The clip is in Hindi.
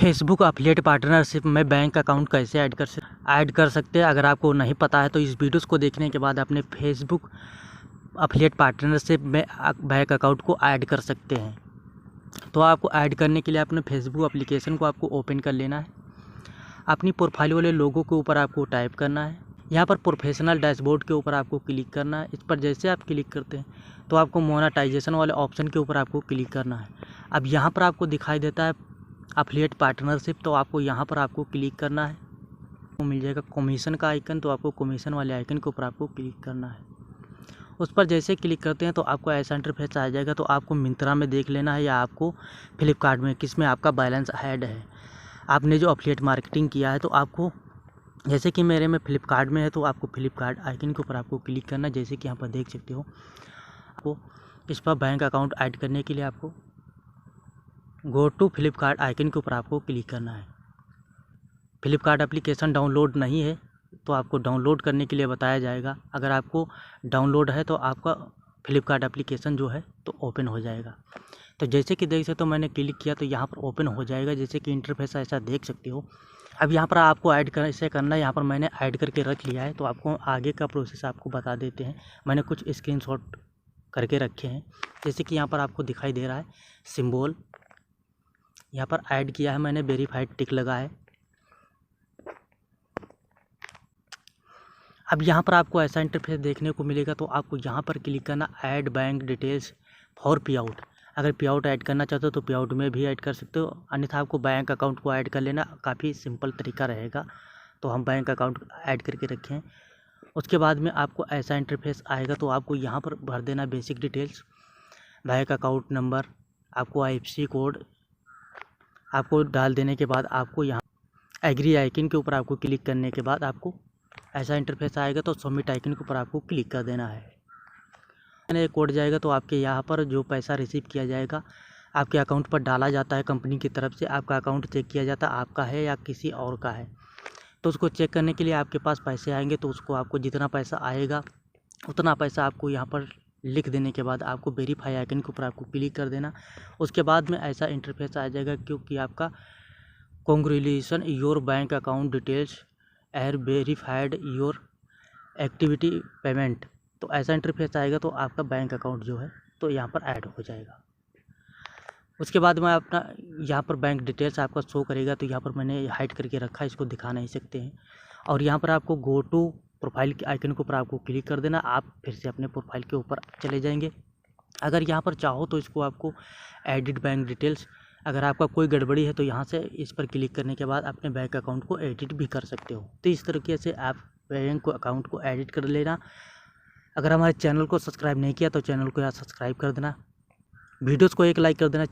फेसबुक एफिलिएट पार्टनरशिप में बैंक अकाउंट कैसे ऐड कर सकते हैं। अगर आपको नहीं पता है तो इस वीडियोस को देखने के बाद अपने फेसबुक एफिलिएट पार्टनरशिप में बैंक अकाउंट को ऐड कर सकते हैं। तो आपको ऐड करने के लिए अपने फेसबुक एप्लीकेशन को आपको ओपन कर लेना है। अपनी प्रोफाइल वाले लोगों के ऊपर आपको टाइप करना है। यहाँ पर प्रोफेशनल डैशबोर्ड के ऊपर आपको क्लिक करना है। इस पर जैसे आप क्लिक करते हैं तो आपको मोनेटाइजेशन वाले ऑप्शन के ऊपर आपको क्लिक करना है। अब यहाँ पर आपको दिखाई देता है एफिलिएट पार्टनरशिप, तो आपको यहाँ पर आपको क्लिक करना है। तो मिल जाएगा कमीशन का आइकन, तो आपको कमीशन वाले आइकन के ऊपर आपको क्लिक करना है। उस पर जैसे क्लिक करते हैं तो आपको ऐसा इंटरफेस आ जाएगा। तो आपको मिंत्रा में देख लेना है या आपको फ्लिपकार्ट में, किस में आपका बैलेंस ऐड है। आपने जो एफिलिएट मार्केटिंग किया है तो आपको, जैसे कि मेरे में फ्लिपकार्ट में है तो आपको फ्लिपकार्ट आइकन के ऊपर आपको क्लिक करना है। जैसे कि यहाँ पर देख सकते हो, आपको इस पर बैंक अकाउंट ऐड करने के लिए आपको गो टू फ्लिपकार्ट आइकन के ऊपर आपको क्लिक करना है। फ्लिपकार्ट एप्लीकेशन डाउनलोड नहीं है तो आपको डाउनलोड करने के लिए बताया जाएगा। अगर आपको डाउनलोड है तो आपका फ्लिपकार्ट एप्लीकेशन जो है तो ओपन हो जाएगा। तो जैसे कि देख सकते हो, मैंने क्लिक किया तो यहाँ पर ओपन हो जाएगा। जैसे कि इंटरफेस ऐसा देख सकते हो। अब यहाँ पर आपको ऐड कैसे करना है, यहाँ पर मैंने ऐड करके रख लिया है। तो आपको आगे का प्रोसेस आपको बता देते हैं। मैंने कुछ स्क्रीनशॉट करके रखे हैं। जैसे कि यहाँ पर आपको दिखाई दे रहा है सिंबल, यहाँ पर ऐड किया है मैंने, वेरीफाइड टिक लगा है। अब यहाँ पर आपको ऐसा इंटरफेस देखने को मिलेगा। तो आपको यहाँ पर क्लिक करना, ऐड बैंक डिटेल्स फॉर पे आउट। अगर पे आउट ऐड करना चाहते हो तो पे आउट में भी ऐड कर सकते हो, अन्यथा आपको बैंक अकाउंट को ऐड कर लेना। काफ़ी सिंपल तरीका रहेगा। तो हम बैंक अकाउंट ऐड करके रखे हैं। उसके बाद में आपको ऐसा इंटरफेस आएगा। तो आपको यहाँ पर भर देना basic details, bank account number, आपको IFSC कोड आपको डाल देने के बाद आपको यहाँ एग्री आइकन के ऊपर आपको क्लिक करने के बाद आपको ऐसा इंटरफेस आएगा। तो सबमिट आइकन के ऊपर आपको क्लिक कर देना है। एक कोड जाएगा तो आपके यहाँ पर जो पैसा रिसीव किया जाएगा आपके अकाउंट पर डाला जाता है। कंपनी की तरफ से आपका अकाउंट चेक किया जाता है, आपका है या किसी और का है। तो उसको चेक करने के लिए आपके पास पैसे आएंगे। तो उसको आपको जितना पैसा आएगा उतना पैसा आपको यहाँ पर लिख देने के बाद आपको वेरीफाई आइकन के ऊपर आपको क्लिक कर देना। उसके बाद में ऐसा इंटरफेस आ जाएगा, क्योंकि आपका congratulation your bank account details are verified your activity payment. तो ऐसा इंटरफेस आएगा। तो आपका बैंक अकाउंट जो है तो यहाँ पर ऐड हो जाएगा। उसके बाद में अपना यहाँ पर बैंक डिटेल्स आपका शो करेगा। तो यहाँ पर मैंने हाइड करके रखा है, इसको दिखा नहीं सकते हैं। और यहाँ पर आपको गो टू प्रोफाइल के आइकन के ऊपर आपको क्लिक कर देना। आप फिर से अपने प्रोफाइल के ऊपर चले जाएंगे। अगर यहाँ पर चाहो तो इसको आपको एडिट बैंक डिटेल्स, अगर आपका कोई गड़बड़ी है तो यहाँ से इस पर क्लिक करने के बाद अपने बैंक अकाउंट को एडिट भी कर सकते हो। तो इस तरीके से आप बैंक अकाउंट को एडिट कर लेना। अगर हमारे चैनल को सब्सक्राइब नहीं किया तो चैनल को यहाँ सब्सक्राइब कर देना, वीडियोज़ को एक लाइक कर देना।